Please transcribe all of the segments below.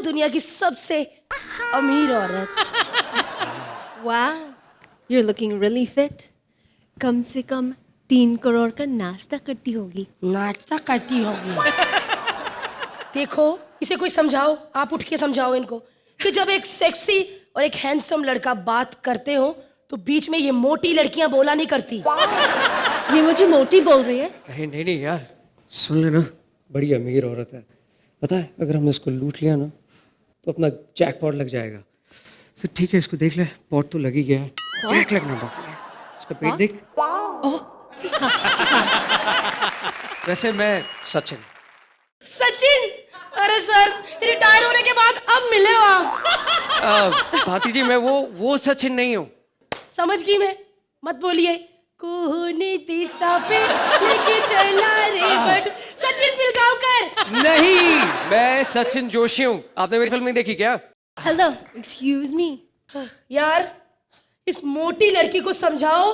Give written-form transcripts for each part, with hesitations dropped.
दुनिया की सबसे अमीर औरत। Wow, you're looking really fit. कम से कम 3 करोड़ का नाश्ता करती होगी। नाश्ता करती होगी। देखो, इसे कोई समझाओ, आप उठ के समझाओ इनको कि जब एक सेक्सी और एक हैंडसम लड़का बात करते हो तो बीच में ये मोटी लड़कियां बोला नहीं करती। ये मुझे मोटी बोल रही है। अरे नहीं नहीं यार, सुन लेना, बड़ी अमीर औरत है। पता है, अगर हमने इसको लूट लिया ना तो अपना जैकपॉट लग जाएगा। तो ठीक है, इसको देख ले, पॉट तो लग ही गया है, जैक लगना बाकी है। इसका पेट देख। वैसे मैं सचिन। सचिन? अरे सर, रिटायर होने के बाद अब मिले हो आप। भाती जी, मैं वो सचिन नहीं हूँ। समझ गई मैं, मत बोलिए। कोने दिशा पे लेके चला रे बट सचिन पिलगांवकर। नहीं, मैं सचिन जोशी हूँ। आपने मेरी फिल्म नहीं देखी क्या? Hello, excuse me. यार, इस मोटी लड़की को समझाओ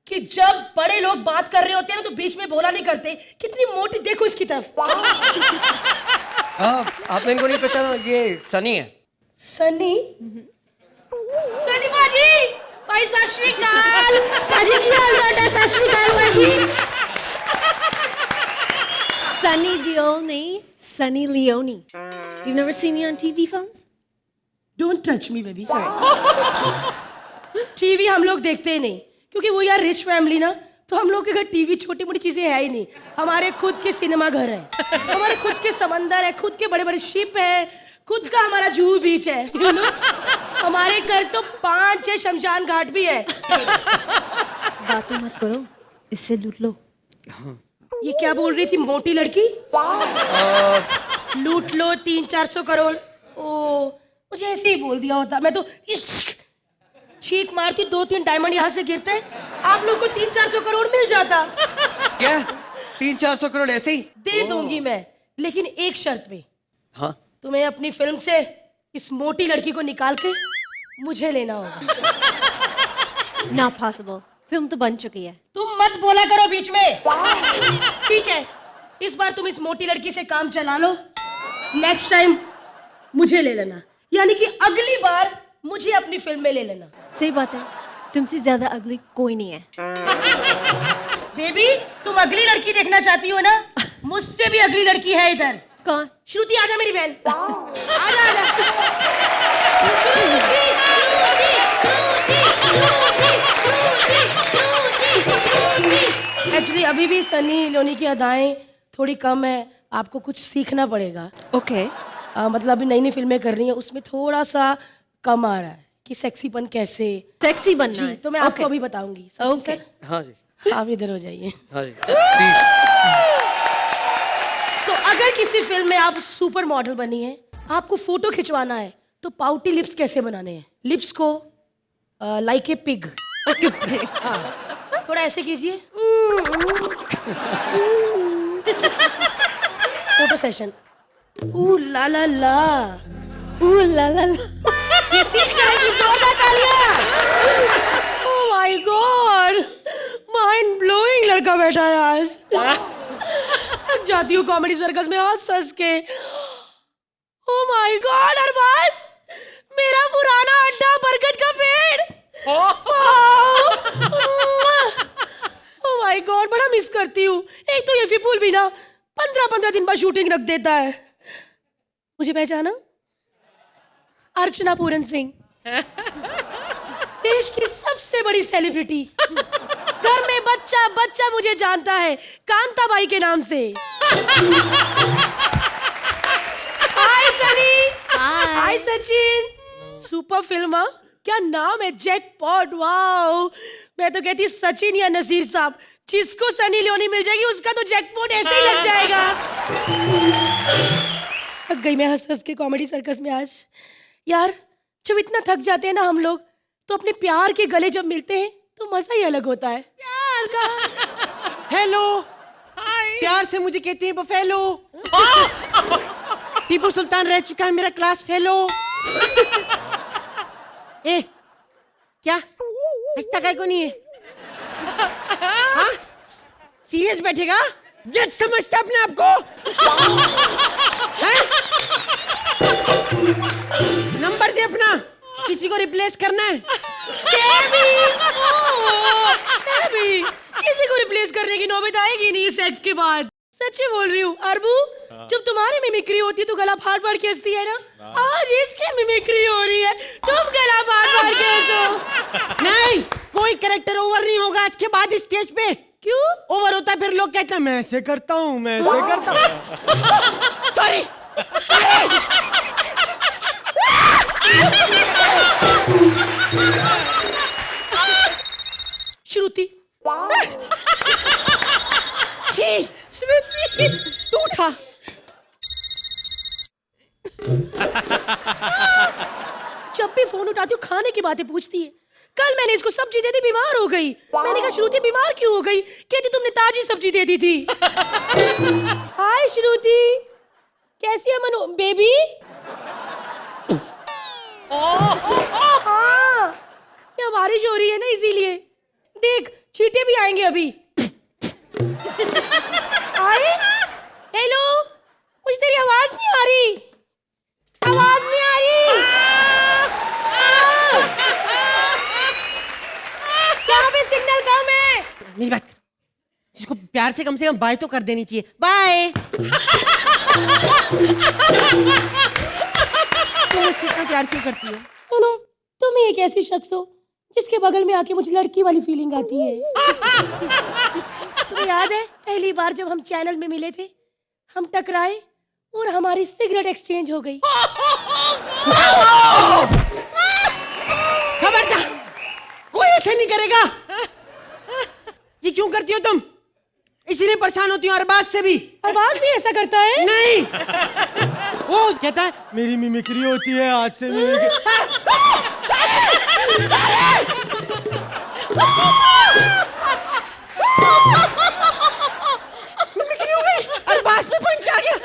कि जब बड़े लोग बात कर रहे होते हैं ना तो बीच में बोला नहीं करते। कितनी मोटी, देखो इसकी तरफ। हाँ, आपने इनको नहीं पहचाना, ये सनी है। सनी? सनी बाजी, भाई सत श्री अकाल। बाजी की हाल है? सत श्री अकाल बाजी। Sunny Deol नहीं, Sunny Leone. You've never seen me on TV films? Don't touch me baby, sorry. TV हम लोग देखते ही नहीं क्योंकि वो यार रिच फैमिली ना, तो हम लोग के घर टीवी छोटी मोटी चीजें है ही नहीं। हमारे खुद के सिनेमा घर है, हमारे खुद के समंदर है, खुद के बड़े बड़े शिप है, खुद का हमारा जूहू बीच है, यू नो। हमारे घर तो 5-6 शमशान घाट भी है। बातें मत करो, इससे लूट लो। ये क्या बोल रही थी मोटी लड़की? लूट लो 300-400 करोड़। ओ, मुझे ऐसे ही बोल दिया होता, मैं तो इश्क चीख मारती, 2-3 डायमंड यहाँ से गिरते, आप लोग को 300-400 करोड़ मिल जाता। क्या 300-400 करोड़ ऐसे ही दे दूंगी मैं, लेकिन एक शर्त पे। हाँ, तुम्हें अपनी फिल्म से इस मोटी लड़की को निकाल के मुझे लेना होगा। Not possible. फिल्म तो बन चुकी है। तुम मत बोला करो बीच में। ठीक है, इस बार तुम इस मोटी लड़की से काम चला लो, नेक्स्ट टाइम मुझे ले लेना, यानी कि अगली बार मुझे अपनी फिल्म में ले लेना। सही बात है, तुमसे ज्यादा अगली कोई नहीं है। बेबी, तुम अगली लड़की देखना चाहती हो ना? मुझसे भी अगली लड़की है इधर। कौन? श्रुति, आजा मेरी बहन। आजा आजा। श्रुति, एक्चुअली अभी भी सनी लियोनी की अदाएं थोड़ी कम है, आपको कुछ सीखना पड़ेगा। ओके। मतलब अभी नई नई फिल्में कर रही हैं, उसमें थोड़ा सा कम आ रहा है कि सेक्सीपन कैसे। सेक्सी बनना जी, है। तो मैं आपको अभी बताऊंगी। सचिन ओके। सर, हाँ जी, आप इधर हो जाइए। हाँ जी, प्लीज। तो अगर किसी फिल्म में आप सुपर मॉडल बनी है, आपको फोटो खिंचवाना है, तो पाउटी लिप्स कैसे बनाने हैं? लिप्स को लाइक ए पिग, थोड़ा ऐसे कीजिए। Photo session. ऊ ला ला ला, ला ला ला। ये सीख जाएगी, जोरदार तालियां। Oh my God, mind blowing लड़का बैठा है आज। थक जाती हूँ कॉमेडी सर्कस में हंस हंस के। ओह माय गॉड अरबाज, मेरा पुराना अड्डा बरगद का पेड़। ओह माय गॉड, बड़ा मिस करती हूँ। एक तो ये फिपूल भी ना 15-15 दिन बाद शूटिंग रख देता है। मुझे पहचाना? अर्चना पूरन सिंह, देश की सबसे बड़ी सेलिब्रिटी। घर में बच्चा बच्चा मुझे जानता है कांताबाई के नाम से। हाय सनी। हाय सचिन। सुपर फिल्म, हाँ? क्या नाम है? जैकपॉट। वाओ, मैं तो कहती सचिन या नसीर साहब, जिसको सनी लियोनी मिल जाएगी उसका तो जैकपॉट ऐसे ही लग जाएगा। थक गई मैं हंस हंस के कॉमेडी सर्कस में आज। यार, जब इतना थक जाते हैं ना हम लोग, तो अपने प्यार के गले जब मिलते हैं तो मजा ही अलग होता है। प्यार का। हेलो, प्यार से मुझे कहते हैं बफेलो। टीपू सुल्तान रह चुका है मेरा क्लास फेलो। ए, क्या हंसता काय को नहीं है? हाँ? सीरियस बैठेगा? जज समझता अपने आप को? हैं? को रिप्लेस करना है। डेवी, किसी को रिप्लेस करने की नौबत आएगी नहीं सेट के बाद। सच्ची बोल रही हूँ अरबू, जब तुम्हारी मिमिक्री होती है तो गला फाड़ फाड़ के हंसती है ना, आज इसकी मिमिक्री हो रही है, तुम गला फाड़ फाड़ के हंसो। नहीं, कोई कैरेक्टर ओवर नहीं होगा आज के बाद इस स्टेज पे। क्यों ओवर होता है फिर लोग कहते हैं मैं ऐसे करता हूँ, मैं ऐसे करता हूँ। सॉरी। श्रुति, छी, श्रुति तू उठा। जब भी फोन उठाती हूँ खाने की बातें पूछती है। कल मैंने इसको सब्जी दे दी, बीमार हो गई। मैंने कहा श्रुति बीमार क्यों हो गई? कहती तुमने ताजी सब्जी दे दी थी। हाय श्रुति, कैसी है मनु बेबी? हाँ, यहाँ बारिश हो रही है ना इसीलिए। देख चींटे भी आएंगे अभी। आए? हेलो, मुझे तेरी आवाज नहीं आ रही। आवाज नहीं आ रही। यहाँ पे सिग्नल कम है। मेरी बात, जिसको प्यार से कम बाय तो कर देनी चाहिए। बाय। तुम मुझसे इतना प्यार क्यों करती हो? सुनो, तुम ही एक ऐसी शख्स हो जिसके बगल में आके मुझे लड़की वाली फीलिंग आती है। तुम्हें याद है पहली बार जब हम चैनल में मिले थे, हम टकराए और हमारी सिगरेट एक्सचेंज हो गई। खबरदार, कोई ऐसे नहीं करेगा। ये क्यों करती हो तुम? इसीलिए परेशान होती हूँ अरबाज से भी। अरबाज भी ऐसा करता है? नहीं, वो कहता है मेरी मिमिक्री होती है आज से। मिमिक्री हो गई, अरबाज पे पंच आ गया।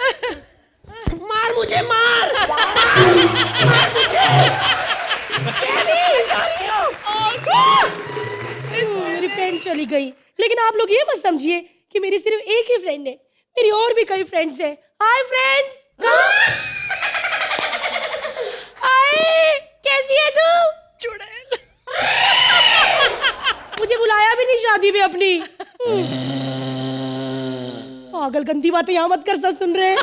मार मुझे, मार मुझे। मेरी फ्रेंड चली गई, लेकिन आप लोग ये मत समझिए कि मेरी सिर्फ एक ही फ्रेंड है, मेरी और भी कई फ्रेंड्स हैं। Hi friends. हाय, कैसी है तू? चुड़ैल। मुझे बुलाया भी नहीं शादी में अपनी। पागल, गंदी बातें यहाँ मत कर, सब सुन रहे हैं।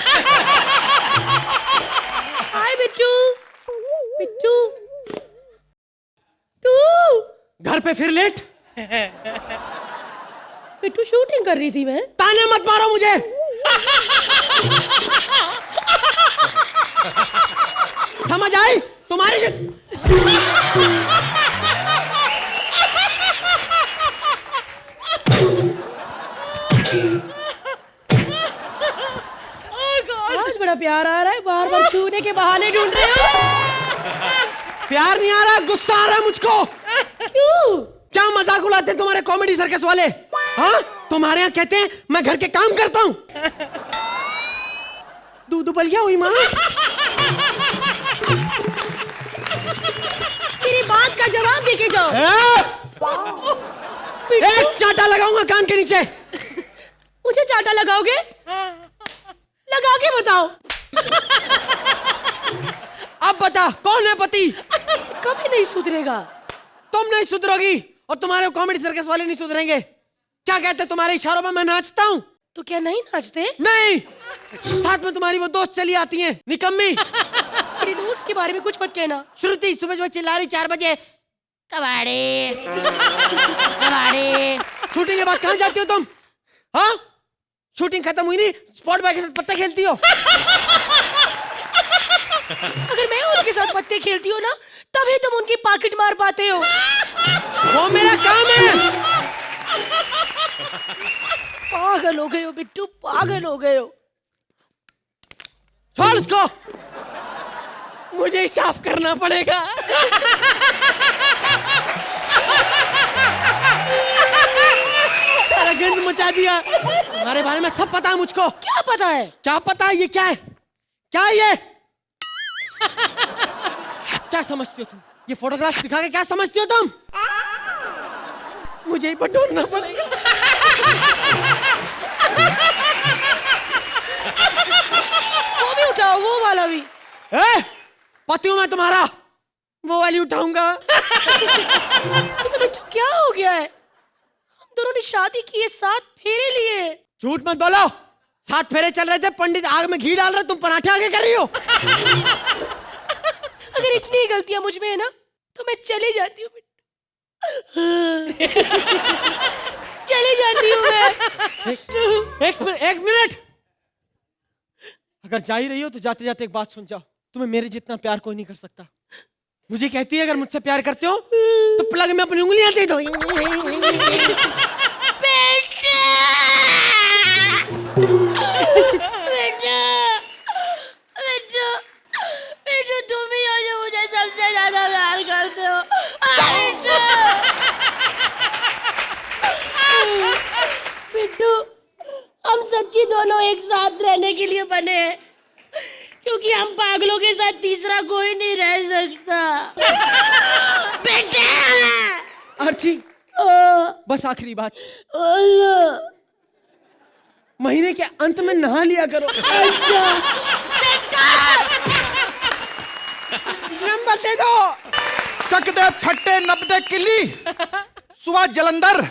हाय बिट्टू। बिट्टू टू, घर पे फिर लेट। बिट्टू शूटिंग कर रही थी मैं। ताने मत मारो मुझे। समझ आई तुम्हारी? आज बड़ा प्यार आ रहा है, बार बार छूने के बहाने ढूंढ रहे हो। प्यार नहीं आ रहा, गुस्सा आ रहा है मुझको। क्यों? क्या मजाक उड़ाते हैं तुम्हारे कॉमेडी सर्कस वाले? हाँ, तुम्हारे यहाँ कहते हैं मैं घर के काम करता हूँ। दूध उबल गया हुई माँ। मेरी बात का जवाब देके जाओ। एक चांटा लगाऊंगा कान के नीचे। मुझे चाटा लगाओगे? लगा के बताओ। अब बता कौन है पति? कभी नहीं सुधरेगा। तुम नहीं सुधरोगी और तुम्हारे कॉमेडी सर्कस वाले नहीं सुधरेंगे। क्या कहते तुम्हारे इशारों में मैं नाचता हूँ? तो क्या नहीं नाचते? नहीं, साथ में तुम्हारी वो दोस्त चली आती हैं, निकम्मी। मेरे दोस्त के बारे में कुछ मत कहना। श्रुति सुबह सुबह चिल्ला रही 4 बजे, कबाड़े कबाड़े। शूटिंग के बाद कहाँ जाती हो तुम? हाँ, शूटिंग खत्म हुई नहीं, स्पॉट बॉय के साथ पत्ते खेलती हो। अगर मैं उनके साथ पत्ते खेलती हूँ ना, तभी तुम उनकी पॉकेट मार पाते हो। वो मेरा काम है। पागल हो गए हो बिट्टू, पागल हो गए हो। छोड़ उसको, मुझे ही साफ करना पड़ेगा। सारा गंद मचा दिया। तुम्हारे बारे में सब पता है मुझको। क्या पता है? क्या पता है? ये क्या है? क्या है ये? क्या समझती हो तुम? ये फोटोग्राफ दिखा के क्या समझती हो तुम? मुझे ही बटोरना पड़ेगा। वो भी उठाओ, वो वाला भी। पति हूं मैं तुम्हारा, वो वाली उठाऊंगा। बिट्टू क्या हो गया है? हम दोनों ने शादी की है, 7 फेरे लिए। झूठ मत बोलो, 7 फेरे चल रहे थे, पंडित आग में घी डाल रहे, तुम पराठे आगे कर रही हो। अगर इतनी गलतियां मुझ में है ना तो मैं चली जाती हूँ बिट्टू। चली जाती हूँ मैं। एक मिनट, अगर जा ही रही हो तो जाते जाते एक बात सुन जाओ, तुम्हें मेरे जितना प्यार कोई नहीं कर सकता। मुझे कहती है अगर मुझसे प्यार करते हो तो प्लग में अपनी उंगलियां दे दो। बिट्टू तुम ही हो जो मुझे सबसे ज्यादा प्यार करते हो। बिट्टू हम सच्ची दोनों एक साथ रहने के लिए बने हैं, क्योंकि हम पागलों के साथ तीसरा कोई नहीं रह सकता। बेटे आर्ची, बस आखिरी बात, महीने के अंत में नहा लिया करो। नंबर दे दो। चक दे फट्टे नपदे किल्ली, सुबह जलंधर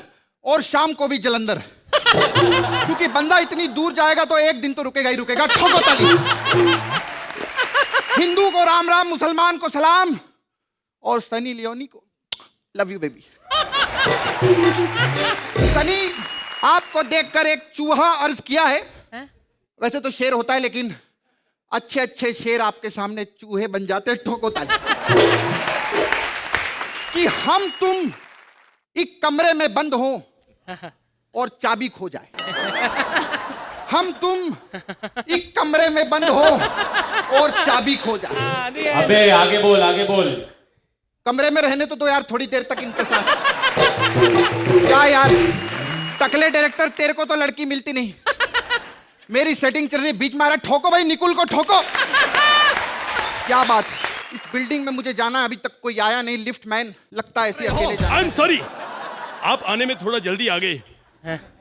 और शाम को भी जलंधर, क्योंकि बंदा इतनी दूर जाएगा तो एक दिन तो रुकेगा ही रुकेगा। ठोको ताली। हिंदू को राम राम, मुसलमान को सलाम, और सनी लियोनी को लव यू बेबी। सनी, आपको देखकर एक चूहा अर्ज किया है, वैसे तो शेर होता है लेकिन अच्छे अच्छे शेर आपके सामने चूहे बन जाते। ठोको ताली। कि हम तुम एक कमरे में बंद हो और चाबी खो जाए। हम तुम एक कमरे में बंद हो और चाबी खो जाए। अबे आगे बोल, आगे बोल। कमरे में रहने तो दो यार थोड़ी देर तक इनके साथ। क्या यार टकले डायरेक्टर, तेरे को तो लड़की मिलती नहीं, मेरी सेटिंग चल रही, बीच में आ रहा। ठोको भाई, निकुल को ठोको। क्या बात, इस बिल्डिंग में मुझे जाना है, अभी तक कोई आया नहीं। लिफ्ट मैन लगता है ऐसे अकेले जाना। आई एम सॉरी, आप आने में थोड़ा जल्दी आ गए।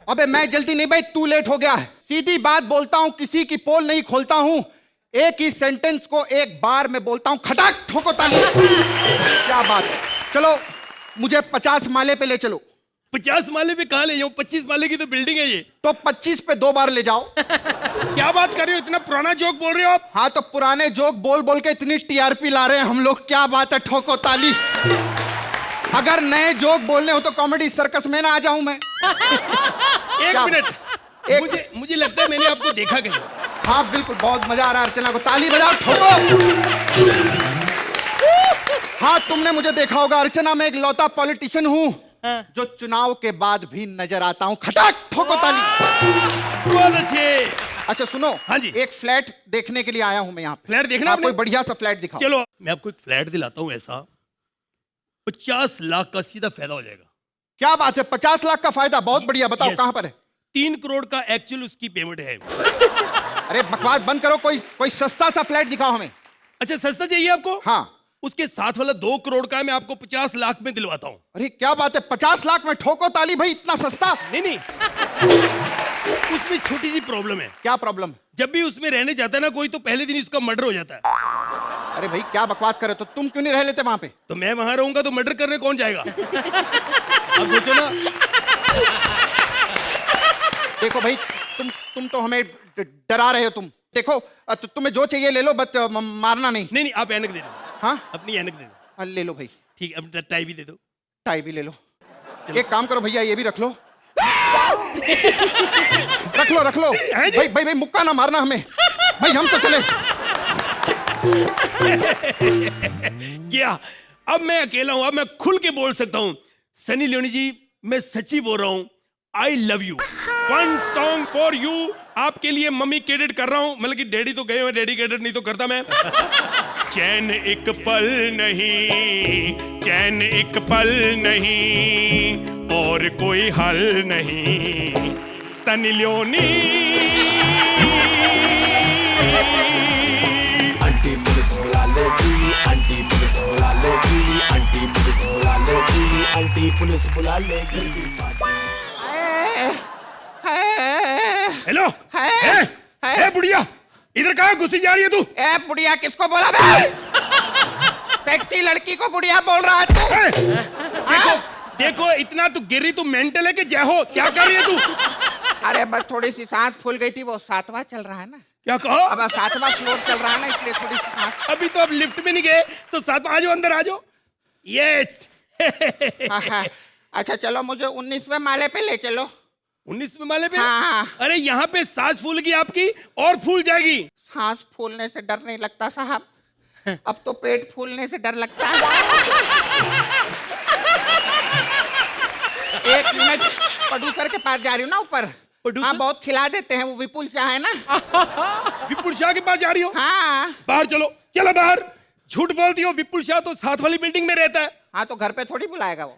अबे मैं जल्दी नहीं भाई, तू लेट हो गया है। सीधी बात बोलता हूं, किसी की पोल नहीं खोलता हूं, एक ही सेंटेंस को एक बार में बोलता हूं। खटाक, ठोको ताली। क्या बात है। चलो मुझे 50 माले पे ले चलो। 50 माले पे कहाँ ले जाऊं? 25 माले की तो बिल्डिंग है ये। तो 25 पे 2 बार ले जाओ। क्या बात कर रहे हो? इतना पुराना जोक बोल रहे हो आप? हाँ तो पुराने जोक बोल बोल के इतनी टीआरपी ला रहे हैं हम लोग। क्या बात है, ठोको ताली। अगर नए जोक बोलने हो तो कॉमेडी सर्कस में ना आ जाऊं मैं? एक मिनट, मुझे लगता है मैंने आपको देखा कहीं। हाँ बिल्कुल, बहुत मजा आ रहा है। अर्चना को ताली बजाओ, ठोको। हाँ तुमने मुझे देखा होगा। अर्चना, मैं एक लौता पॉलिटिशियन हूँ जो चुनाव के बाद भी नजर आता हूँ। खटाक, ठोको ताली। बहुत अच्छे। अच्छा सुनो, हाँ जी। एक फ्लैट देखने के लिए आया हूँ मैं यहाँ पे। फ्लैट देखना आपको कोई बढ़िया सा फ्लैट दिखाओ। चलो मैं आपको एक फ्लैट दिलाता हूँ ऐसा, 50 लाख का सीधा फायदा हो जाएगा। क्या बात है, 50 लाख का फायदा, बहुत बढ़िया। बताओ Yes. कहाँ पर है? 3 करोड़ का एक्चुअल उसकी पेमेंट है। अरे बकवास बंद करो, कोई सस्ता सा फ्लैट दिखाओ हमें। अच्छा सस्ता चाहिए आपको? हाँ। उसके साथ वाला 2 करोड़ का है, मैं आपको 50 लाख में दिलवाता हूँ। अरे क्या बात है, 50 लाख में? ठोको ताली भाई, इतना सस्ता। नहीं उसमें छोटी सी प्रॉब्लम है। क्या प्रॉब्लम? जब भी उसमें रहने जाता है ना कोई, तो पहले दिन उसका मर्डर हो जाता है। अरे भाई क्या बकवास करे, तो तुम क्यों नहीं रह लेते वहां पे? तो मैं वहां रहूंगा तो मर्डर करने कौन जाएगा? अब सोचो ना। देखो भाई, तुम तो हमें डरा रहे हो। तुम देखो, तुम्हें जो चाहिए ले लो, बट मारना नहीं। नहीं आप ऐनक दे दो। हाँ अपनी ऐनक दे दो। हाँ ले लो भाई। ठीक, अब टाई भी दे दो। टाई भी ले लो। एक काम करो भैया, ये भी रख लो। रख लो भाई, मुक्का ना मारना हमें भाई, हम तो चले। क्या अब मैं अकेला हूं, अब मैं खुल के बोल सकता हूं। सनी लियोनी जी, मैं सच्ची बोल रहा हूं। I love you. 1 song for you. आपके लिए मम्मी क्रेडिट कर रहा हूं, मतलब कि डैडी तो गए हुए, डैडी क्रेडिट नहीं तो करता मैं। चैन एक पल नहीं, चैन एक पल नहीं, और कोई हल नहीं। सनी लियोनी। आंटी पुलिस बुला लेगी, आंटी पुलिस बुला लेगी, आंटी पुलिस बुला लेगी, आंटी पुलिस बुला लेगी। हेलो, ए बुढ़िया, इधर कहाँ घुसी जा रही है तू? ए बुढ़िया किसको बोला बे? सी लड़की को बुढ़िया बोल रहा है तू? देखो देखो, इतना तू गिर रही, तू मेंटल है कि जय हो? क्या कर रही है तू? अरे बस थोड़ी सी सांस फूल गई थी, वो 7वां चल रहा है ना। क्या कहो? अब 7वां फ्लोर चल रहा है ना, इसलिए थोड़ी सी सांस। अभी तो अब लिफ्ट में नहीं गए, तो साथ में आ जाओ, अंदर आ जाओ। यस। हाँ। अच्छा चलो, मुझे 19वें माले पे ले चलो। 19वें माले पे? हाँ। अरे यहाँ पे सांस फूल गई आपकी, और फूल जाएगी। सांस फूलने से डर नहीं लगता साहब, अब तो पेट फूलने से डर लगता है। 1 मिनट, प्रोड्यूसर के पास जा रही हूँ ना ऊपर। हाँ, बहुत खिला देते हैं, वो विपुल शाह है ना। विपुल शाह के पास जा रही हो? हाँ। बाहर चलो, चलो बाहर। झूठ बोलती हो, विपुल शाह तो साथ वाली बिल्डिंग में रहता है। हाँ, तो घर पे थोड़ी बुलाएगा वो।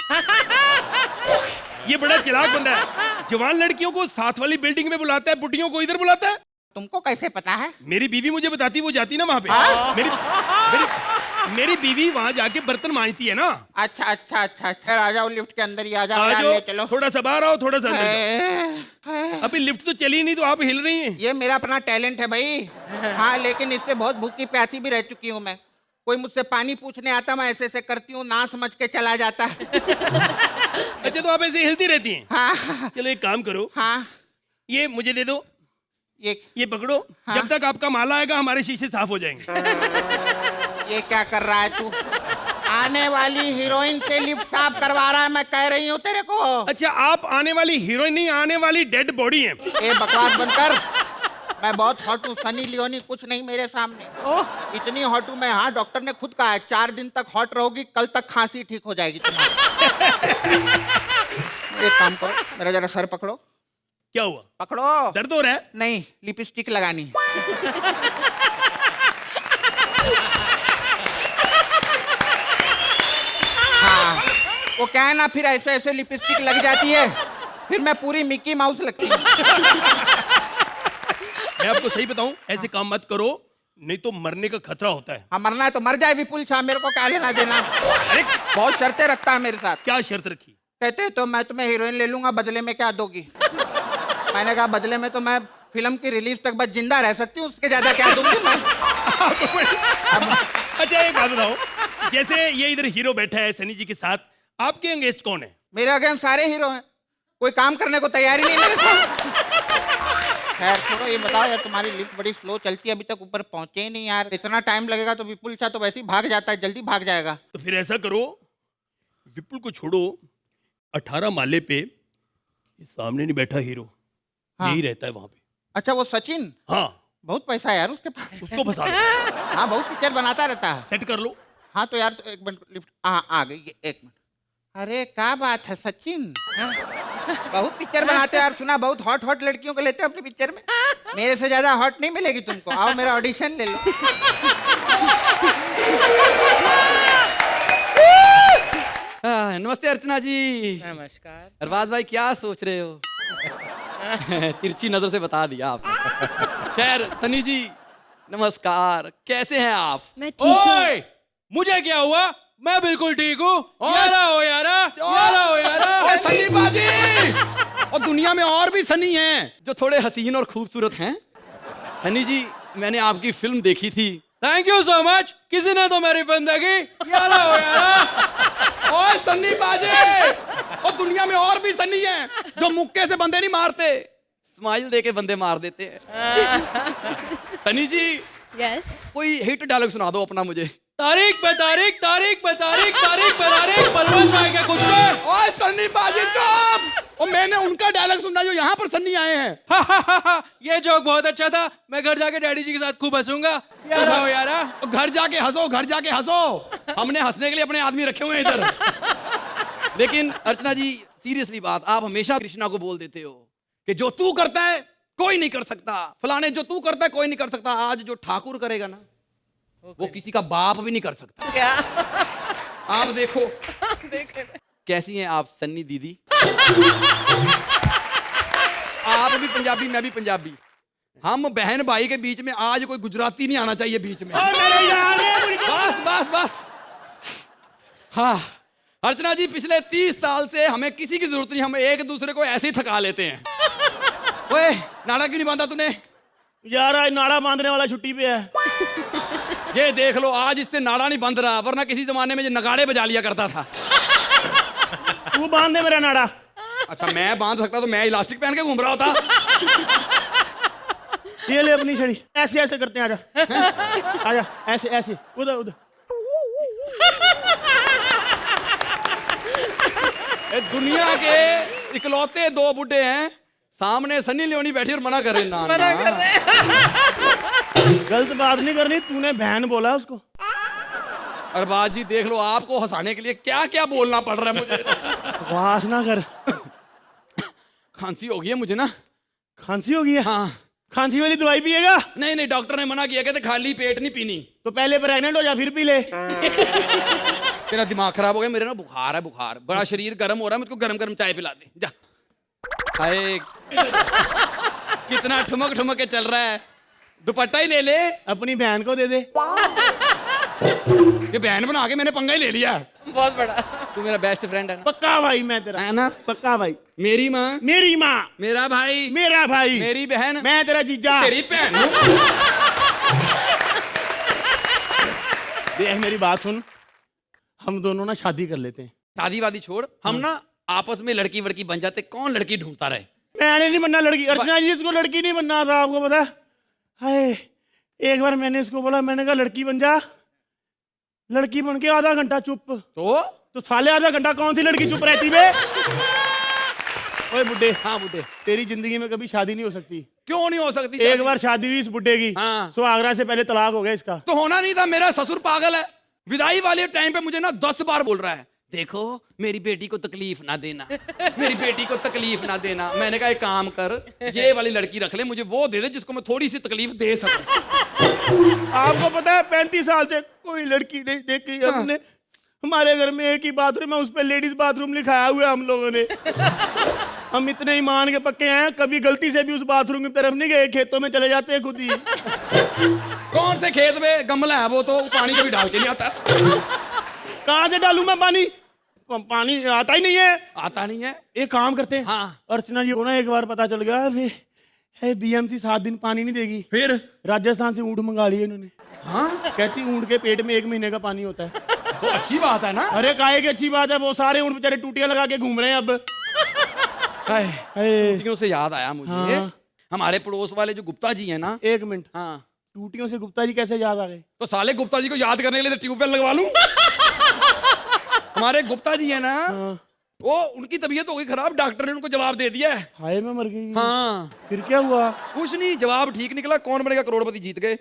ये बड़ा चालाक बंदा है, जवान लड़कियों को साथ वाली बिल्डिंग में बुलाता है, बुढ़ियों को इधर बुलाता है। तुमको कैसे पता है? मेरी बीवी मुझे बताती, वो जाती ना वहाँ पे। मेरी बीवी वहाँ जाके बर्तन मांजती है ना। अच्छा, आ जाओ लिफ्ट के अंदर ही, आ जाओ आ यार, जाओ, ले चलो। थोड़ा सा बाहर आओ, थोड़ा सा अंदर जाओ। अभी लिफ्ट तो चली नहीं, तो आप हिल रही हैं। ये मेरा अपना टैलेंट है भाई। हाँ, लेकिन इससे बहुत भूखी प्यासी भी रह चुकी हूँ मैं। कोई मुझसे पानी पूछने आता, मैं ऐसे ऐसे करती हूँ, ना समझ के चला जाता है। अच्छा, तो आप ऐसे हिलती रहती हैं? हाँ। चलो एक काम करो, हाँ, ये मुझे दे दो, ये पकड़ो। हाँ? जब तक आपका माला आएगा हमारे शीशे साफ हो जाएंगे। ये क्या कर रहा है तू? आने वाली हीरोइन से लिफ्ट साफ करवा रहा है, मैं कह रही हूँ तेरे को। अच्छा, आप आने वाली हीरोइन नहीं, आने वाली डेड बॉडी हैं। ए बकवास बंद कर, मैं बहुत हॉट हूँ, सनी लियोनी कुछ नहीं मेरे सामने। इतनी हॉट हूँ मैं। हाँ, डॉक्टर ने खुद कहा है 4 दिन तक हॉट रहोगी, कल तक खांसी ठीक हो जाएगी तुम्हारी। एक काम करो, मेरा जरा सर पकड़ो। क्या हुआ? पकड़ो। दर्द हो रहा है? नहीं, लिपस्टिक लगानी। हाँ, वो क्या है ना, फिर ऐसे ऐसे लिपस्टिक लग जाती है, फिर मैं पूरी मिक्की माउस लगती हूँ। मैं आपको सही बताऊं, ऐसे काम मत करो, नहीं तो मरने का खतरा होता है। हाँ, मरना है तो मर जाए विपुल शाह, मेरे को क्या लेना देना। अरे बहुत शर्तें रखता है मेरे साथ। क्या शर्त रखी? कहते तो मैं तुम्हें हीरोइन ले लूंगा, बदले में क्या दोगी? मैंने कहा बदले में तो मैं फिल्म की रिलीज तक बस जिंदा रह सकती हूँ, उसके ज्यादा क्या दूंगी मैं। अच्छा एक बात बताओ, जैसे ये इधर हीरो बैठा है सनी जी के साथ, आपके अगेंस्ट कौन है? मेरे अगेंस्ट सारे हीरो हैं, कोई काम करने को तैयार ही नहीं मेरे साथ। खैर छोड़ो, ये बताओ यार, तुम्हारी लिफ्ट बड़ी स्लो चलती है, अभी तक ऊपर पहुंचे ही नहीं यार। इतना टाइम लगेगा तो विपुल शाह तो वैसे ही भाग जाता है, जल्दी भाग जाएगा। तो फिर ऐसा करो, विपुल को छोड़ो, 18 माले पे ये सामने नहीं बैठा हीरो, हाँ। यही रहता है वहां पे। अच्छा, वो सचिन? हाँ, बहुत पैसा है यार उसके पास। उसको फंसा लो। हाँ, बहुत पिक्चर बनाता रहता है। सेट कर लो। हाँ तो यार, तो एक मिनट, लिफ्ट आ गई, ये 1 मिनट। अरे क्या बात है सचिन, बहुत पिक्चर बनाते हो यार, सुना बहुत हॉट हॉट लड़कियों को लेते हो अपनी पिक्चर में। मेरे से ज्यादा हॉट नहीं मिलेगी तुमको, आओ मेरा ऑडिशन ले लो। नमस्ते अर्चना जी। नमस्कार। अरबाज भाई क्या सोच रहे हो? तिरछी नजर से बता दिया आपने। खैर सनी जी नमस्कार, कैसे हैं आप? मैं ठीक हूँ। ओए, मुझे क्या हुआ? मैं बिल्कुल ठीक हूँ। यारा हो यारा, यारा हो यारा। ओए सनी बाजी, और दुनिया में और भी सनी हैं जो थोड़े हसीन और खूबसूरत हैं। सनी जी, मैंने आपकी फिल्म देखी थी। थैंक यू सो मच, किसी ने तो मेरी जिंदगी। यारा हो यारा। ओए सन्नी बाजे, और दुनिया में और भी सन्नी हैं जो मुक्के से बंदे नहीं मारते, स्माइल देके बंदे मार देते हैं। सनी जी, यस, कोई हिट डायलॉग सुना दो अपना मुझे। तारीख पे तारीख, तारीख पे तारीख, तारीख पे तारीख, बलवान चाय के कुछ पे। ओए सन्नी बाजी चुप! और मैंने उनका डायलॉग सुना जो यहाँ पर सन्नी आए हैं। ये जोक बहुत अच्छा था, मैं घर जाके डैडी जी के साथ खूब हंसूंगा। यारा हो यारा। घर जाके हंसो, घर जाके हंसो, हमने हंसने के लिए अपने आदमी रखे हुए हैं इधर। लेकिन अर्चना जी सीरियसली बात, आप हमेशा कृष्णा को बोल देते हो कि जो तू करता है कोई नहीं कर सकता, फलाने जो तू करता है कोई नहीं कर सकता। आज जो ठाकुर करेगा ना, वो किसी का बाप भी नहीं कर सकता। क्या? आप देखो कैसी हैं आप सन्नी दीदी। आप भी पंजाबी, मैं भी पंजाबी, हम बहन भाई के बीच में आज कोई गुजराती नहीं आना चाहिए बीच में। बस बस बस। हाँ अर्चना जी, पिछले 30 साल से हमें किसी की जरूरत नहीं, हम एक दूसरे को ऐसे ही थका लेते हैं। ओए नाड़ा क्यों नहीं बांधा तूने? यार आज नाड़ा बांधने वाला छुट्टी पे है। ये देख लो, आज इससे नाड़ा नहीं बंध रहा, वरना किसी जमाने में ये नगाड़े बजा लिया करता था। तू बांध दे मेरा नाड़ा। अच्छा, मैं बांध सकता तो मैं इलास्टिक पहन के घूम रहा होता। ये ले अपनी छड़ी, ऐसे ऐसे करते हैं, आजा आजा, ऐसे ऐसे, उधर उधर। ये दुनिया के इकलौते दो बुड्ढे हैं, सामने सनी लियोनी बैठी और मना कर रहे ना, मना कर रहे। गलत बात नहीं करनी, तूने बहन बोला उसको। अरबाज जी देख लो, आपको हंसाने के लिए क्या क्या बोलना पड़ रहा है मुझे। बकवास ना कर। खांसी हो गई है मुझे ना। खांसी हो गई है? हाँ। खांसी वाली दवाई पिएगा? नहीं नहीं, डॉक्टर ने मना किया, कहते खाली पेट नहीं पीनी। तो पहले प्रेग्नेंट हो जा, फिर पी ले। तेरा दिमाग खराब हो गया, मेरे ना बुखार है, बुखार, बड़ा शरीर गर्म हो रहा है, मुझको गरम गरम चाय पिला दे जा। हाय, कितना ठुमक ठुमक के चल रहा है। दुपट्टा ही ले ले, अपनी बहन को दे दे। ये बहन बना के मैंने पंगा ही ले लिया। बहुत बड़ा। तू मेरा बेस्ट फ्रेंड है ना? पक्का भाई मैं तेरा, है ना? पक्का भाई। मेरी माँ, मेरी माँ, मेरा भाई, मेरा भाई, मेरी बहन, मैं तेरा जीजा। तेरी बहन। देख मेरी बात सुन, हम दोनों ना शादी कर लेते हैं। शादी वादी छोड़, हम ना आपस में लड़की वड़की बन जाते। कौन लड़की ढूंढता रहे? मैंने नहीं बनना लड़की, अर्चना जी इसको लड़की नहीं बनना था, आपको पता है? हाय, एक बार मैंने इसको बोला, मैंने कहा लड़की बन जा, लड़की बन के आधा घंटा चुप। तो साले आधा घंटा कौन सी लड़की चुप रहती बे? ओए बुड्ढे, हाँ बुड्ढे, तेरी जिंदगी में कभी शादी नहीं हो सकती। क्यों नहीं हो सकती? एक बार शादी हुई इस बुड्ढे की, हाँ। सुहागरा से पहले तलाक हो गया इसका। तो होना नहीं था, मेरा ससुर पागल है। विदाई वाले टाइम पे मुझे ना 10 बार बोल रहा है, देखो मेरी बेटी को तकलीफ ना देना, मेरी बेटी को तकलीफ ना देना। मैंने कहा एक काम कर, ये वाली लड़की रख ले, मुझे वो दे दे जिसको मैं थोड़ी सी तकलीफ दे सकूं। आपको पता है 35 साल से कोई लड़की नहीं देखी हमने। हमारे घर में एक ही बाथरूम है, उस पर लेडीज बाथरूम लिखाया हुआ है हम लोगों ने। हम इतने ईमान के पक्के हैं, कभी गलती से भी उस बाथरूम की तरफ नहीं गए, खेतों में चले जाते हैं खुद ही। कौन से खेत में गमला है, वो तो पानी कभी डाल के नहीं आता। कहाँ से डालूं मैं पानी? पानी आता ही नहीं है। आता नहीं है। एक काम करते हैं, हाँ। अर्चना जी को ना एक बार पता चल गया, फिर बीएमसी 7 दिन पानी नहीं देगी। फिर राजस्थान से ऊँट मंगा लिए इन्होंने। हाँ, कहती ऊँट के पेट में 1 महीने का पानी होता है। तो अच्छी बात है ना। अरे काहे की अच्छी बात है, वो सारे ऊँट बेचारे टूटियां लगा के घूम रहे हैं अब। टूटियों से याद आया मुझे, हाँ। हमारे पड़ोस वाले जो गुप्ता जी हैं ना। 1 मिनट, हाँ। टूटियों से गुप्ता जी कैसे याद आ गए? तो साले गुप्ता जी को याद करने के लिए ट्यूबवेल लगवा लूं। हमारे गुप्ता जी है ना, वो उनकी तबीयत हो गई खराब, डॉक्टर ने उनको जवाब दे दिया है। हाय मैं मर गई। हाँ। फिर क्या हुआ? कुछ नहीं, जवाब ठीक निकला, कौन बनेगा करोड़पति जीत गए।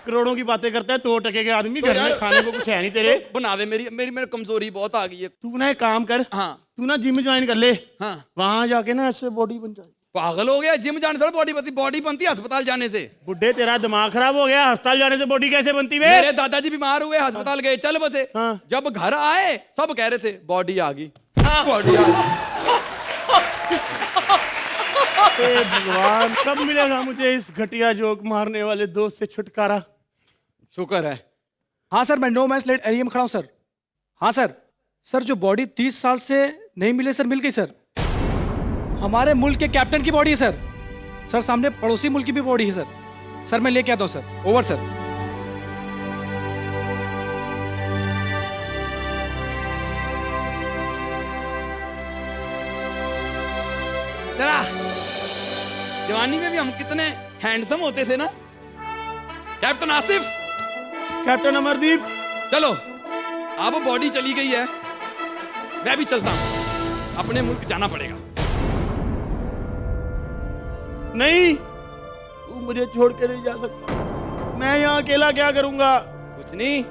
करोड़ों की बातें करता है, 2 टके के आदमी, घर में खाने को कुछ है नहीं तेरे। तो बना दे, मेरी मेरी मेरी कमजोरी बहुत आ गई है। तू ना एक काम कर, हाँ। तू ना जिम ज्वाइन कर ले। हाँ। वहां जाके ना ऐसे बॉडी बन जाए। पागल हो गया, जिम जाने से बॉडी बनती है अस्पताल जाने से। बुड्ढे तेरा दिमाग खराब हो गया, अस्पताल जाने से बॉडी कैसे बनती बे? मेरे दादाजी बीमार हुए, अस्पताल गए, चल बसे। हाँ। जब घर आए सब कह रहे थे बॉडी आ गई, बॉडी आ गई। हे भगवान, कब मिलेगा मुझे इस घटिया जोक मारने वाले दोस्त से छुटकारा? शुक्र है। हाँ सर, मैं नो मैच लेट एरिया में खड़ा हूँ सर। हाँ सर, सर जो बॉडी 30 साल से नहीं मिले सर, मिल गई सर। हमारे मुल्क के कैप्टन की बॉडी है सर। सर सामने पड़ोसी मुल्क की भी बॉडी है सर। सर मैं लेके आता हूँ सर। Over sir. जरा जवानी में भी हम कितने हैंडसम होते थे ना। कैप्टन आसिफ, कैप्टन अमरदीप, चलो अब बॉडी चली गई है, मैं भी चलता हूँ, अपने मुल्क जाना पड़ेगा। नहीं, तू मुझे छोड़ के नहीं जा सकता। मैं यहाँ अकेला क्या करूंगा? कुछ नहीं,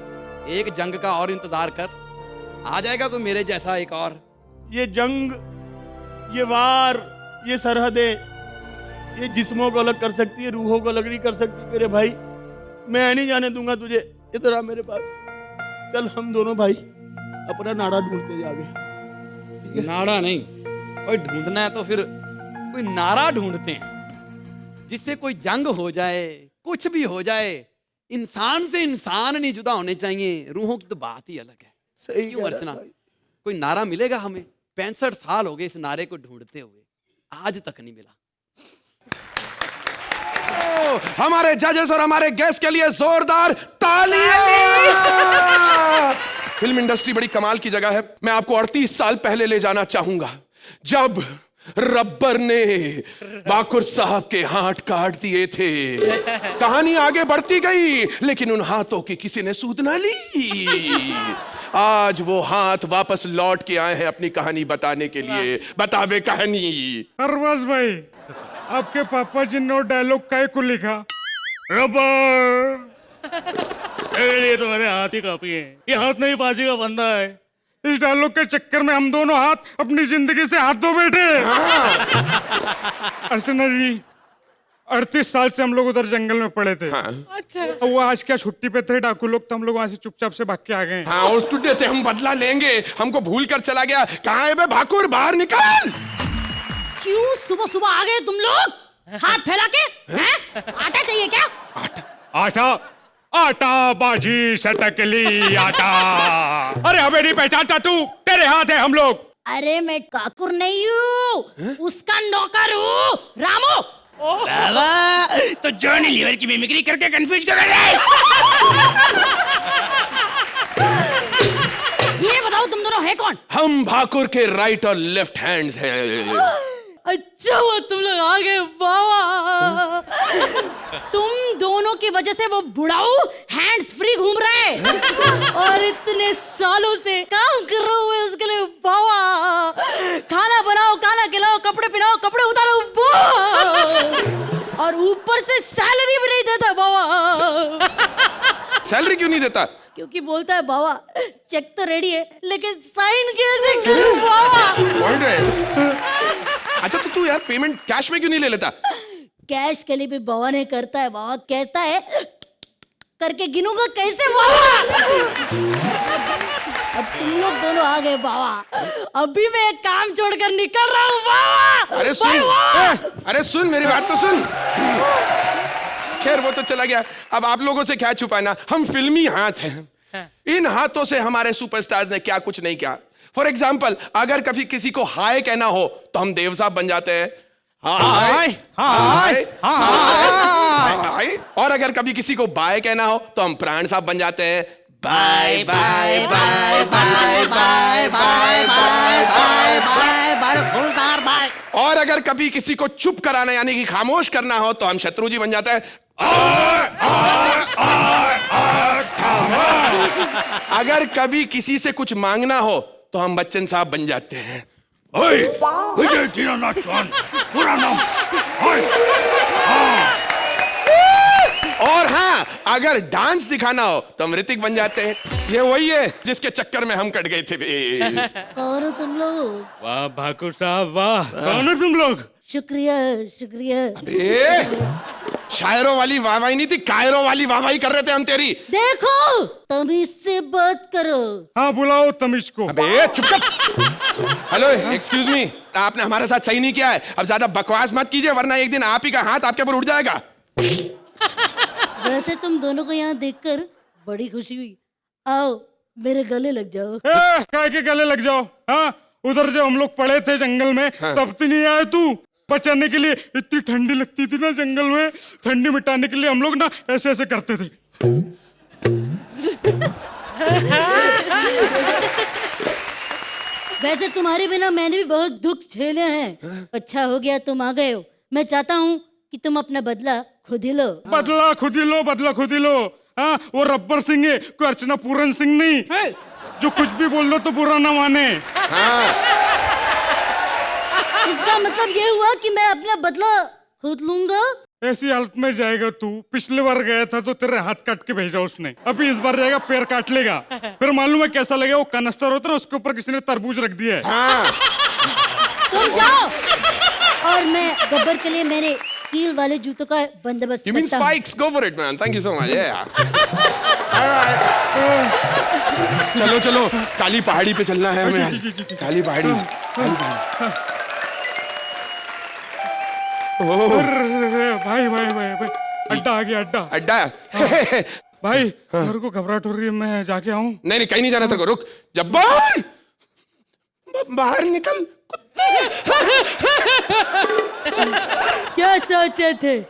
एक जंग का और इंतजार कर, आ जाएगा कोई मेरे जैसा एक और। ये जंग, ये वार, ये सरहदें, ये जिस्मों को अलग कर सकती है, रूहों को अलग नहीं कर सकती मेरे भाई। मैं नहीं जाने दूंगा तुझे। इधर आ मेरे पास, चल हम दोनों भाई अपना नाड़ा ढूंढते जागे। नाड़ा नहीं, कोई ढूंढना है तो फिर कोई नारा ढूंढते हैं, जिससे कोई जंग हो जाए, कुछ भी हो जाए, इंसान से इंसान नहीं जुदा होने चाहिए। रूहों की तो बात ही अलग है। सही क्यों कह रहा अर्चना? है भाई। कोई नारा मिलेगा हमें? 65 साल हो गए इस नारे को ढूंढते हुए, आज तक नहीं मिला। हमारे जजेस और हमारे गेस्ट के लिए जोरदार तालियां। फिल्म इंडस्ट्री बड़ी कमाल की जगह है। मैं आपको 38 साल पहले ले जाना चाहूंगा, जब रब्बर ने बाकुर साहब के हाथ काट दिए थे। कहानी आगे बढ़ती गई, लेकिन उन हाथों की किसी ने सूद ना ली। आज वो हाथ वापस लौट के आए हैं अपनी कहानी बताने के लिए। बतावे कहानी। अरबाज भाई, आपके पापा जी ने डायलॉग काय को लिखा? रबर। मेरे लिए तो मेरे हाथ ही काफी है। ये हाथ नहीं बाजी का बंदा है। इस डायलॉग के चक्कर में हम दोनों हाथ अपनी जिंदगी से हाथ धो बैठे। अर्चना जी, 38 साल से हम लोग उधर जंगल में पड़े थे। अच्छा। वो आज क्या छुट्टी पे थे डाकू लोग, तो हम लोग वहां से चुपचाप से भाग के आ गए। हाँ, उस टुड्डे से हम बदला लेंगे। हमको भूल कर चला गया। कहाँ है बे भाकुर? बाहर निकल। क्यों सुबह सुबह आ गए तुम लोग हाथ फैला के? हैं? आटा चाहिए क्या? आटा आटा बाजी सटकली आटा। अरे हमें नहीं पहचानता तू? तेरे हाथ है हम लोग। अरे मैं ठाकुर नहीं हूँ, उसका नौकर हूँ, रामू। बाबा, तो जॉनी लीवर की मिमिक्री करके कंफ्यूज कर रहे। ये बताओ तुम दोनों है कौन? हम भाकुर के राइट और लेफ्ट हैंड्स हैं। अच्छा हुआ तुम लोग आ गए बाबा। तुम दोनों की वजह से वो बुढ़ाऊ हैंड्स फ्री घूम रहा है और इतने सालों से काम कर रहा हूँ मैं उसके लिए बाबा। खाना बनाओ, खाना खिलाओ, कपड़े पहनाओ, कपड़े उतारो बाबा। और ऊपर से सैलरी भी नहीं देता बाबा। सैलरी क्यों नहीं देता? क्योंकि बोलता है बाबा चेक तो रेडी है, लेकिन साइन कैसे करूं बाबा? बोल रहे। अच्छा, तो तू यार पेमेंट कैश में क्यों नहीं ले लेता? कैश के लिए भी बाबा ने करता है। बाबा कहता है करके गिनूंगा कैसे बाबा? अब तुम लोग दोनों आ गए बाबा। अभी मैं एक काम छोड़कर निकल रहा हूँ बाबा। अरे सुन मेरी बात तो सुन। खैर वो तो चला गया। अब आप लोगों से क्या छुपाना, हम फिल्मी हाथ हैं। इन हाथों से हमारे सुपरस्टार्स ने क्या कुछ नहीं किया। फॉर एग्जाम्पल, अगर कभी किसी को हाय कहना हो तो हम देव साहब बन जाते हैं। हाय हाय हाय। और अगर कभी किसी को बाय कहना हो तो हम प्राण साहब बन जाते हैं। Bye bye bye bye bye bye bye bye bye. और अगर कभी किसी को चुप कराना यानी कि खामोश करना हो तो हम शत्रु जी बन जाते हैं। अगर कभी किसी से कुछ मांगना हो तो हम बच्चन साहब बन जाते हैं। विजय दीनानाथ चौहान पूरा नाम। और हाँ, अगर डांस दिखाना हो तो हम ऋतिक बन जाते हैं। ये वही है जिसके चक्कर में हम कट गए थे। कौन हो तुम लोग? वाह भाकुर साहब वाह, कौन हो तुम लोग? शुक्रिया शुक्रिया। शायरों वाली वाहवाही नहीं थी, कायरों वाली वाहवाही कर रहे थे हम तेरी। देखो तमीज से बात करो। हाँ बुलाओ तमीज को। अबे चुप कर। हेलो एक्सक्यूज मी, आपने हमारे साथ सही नहीं किया है। अब ज्यादा बकवास मत कीजिए वरना एक दिन आप ही का हाथ आपके ऊपर उठ जाएगा। वैसे तुम दोनों को यहाँ देखकर बड़ी खुशी हुई। आओ मेरे गले लग जाओ। काय के गले लग जाओ? हाँ, उधर जो हम लोग पड़े थे जंगल में, तब तो नहीं आया तू बचाने के लिए? इतनी ठंडी लगती थी ना जंगल में, ठंडी मिटाने के लिए हम लोग ना ऐसे ऐसे करते थे। वैसे तुम्हारे बिना मैंने भी बहुत दुख झेले हैं। अच्छा हो गया तुम आ गए हो। मैं चाहता हूँ कि तुम अपना बदला खुद ही लो। बदला खुद ही लो, बदला खुद ही लो। हाँ, वो रब्बर सिंह है, कोई अर्चना पूरन सिंह नहीं है जो कुछ भी बोल लो तो बुरा ना माने। इसका मतलब ये हुआ कि मैं अपना बदला खुद लूंगा। ऐसी हालत में जाएगा तू। पिछले बार गया था तो तेरे हाथ काट के भेजा उसने, अभी इस बार जाएगा पैर काट लेगा, फिर मालूम है कैसा लगेगा। वो कनस्तर होता है उसके ऊपर किसी ने तरबूज रख दिया है। तुम जाओ और मैं गब्बर के लिए मेरे हील वाले जूतों का बंदोबस्त You mean करता हूं। spikes? Go for it, man. Thank you so much. Yeah. चलो चलो, काली पहाड़ी पे चलना है हमें। काली पहाड़ी, काली पहाड़ी। भाई भाई भाई भाई, अड्डा आ गया, अड्डा अड्डा। भाई मेरे को घबराहट हो रही है, मैं जाके आऊं? नहीं नहीं, कहीं नहीं जाना तेरे को। रुक जब्बार, बाहर निकल। क्या सोचे थे?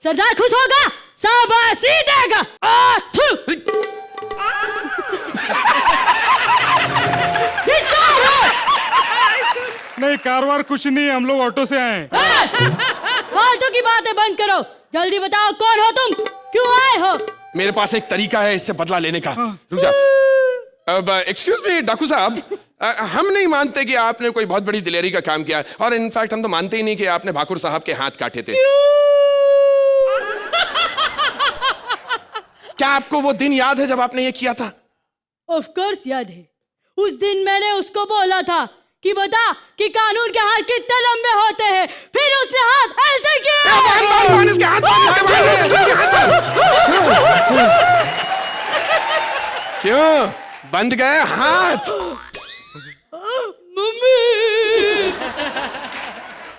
सरदार खुश होगा, शाबाशी देगा। नहीं कारवार कुछ नहीं, हम लोग ऑटो से आए हैं। फालतू की बातें बंद करो, जल्दी बताओ कौन हो तुम, क्यों आए हो? मेरे पास एक तरीका है इससे बदला लेने का। रुक जा। अब एक्सक्यूज मी डाकू साहब, हम नहीं मानते कि आपने कोई बहुत बड़ी दिलेरी का काम किया, और इनफैक्ट हम तो मानते ही नहीं कि आपने भाकुर साहब के हाथ काटे थे। क्या आपको वो दिन याद है जब आपने ये किया था? ऑफ कोर्स याद है। उस दिन मैंने उसको बोला था कि बता कि कानून के हाथ कितने लंबे होते हैं, फिर उसने हाथ ऐसे किया। इसके हाथ क्यों बंद गए हाथ? मम्मी।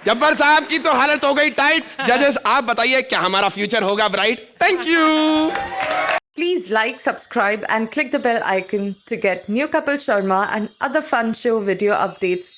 जब्बार साहब की तो हालत हो गई टाइट। जजेस आप बताइए क्या हमारा फ्यूचर होगा bright? Thank you. Please like, subscribe and click the bell icon to get new Kapil Sharma and other fun show video updates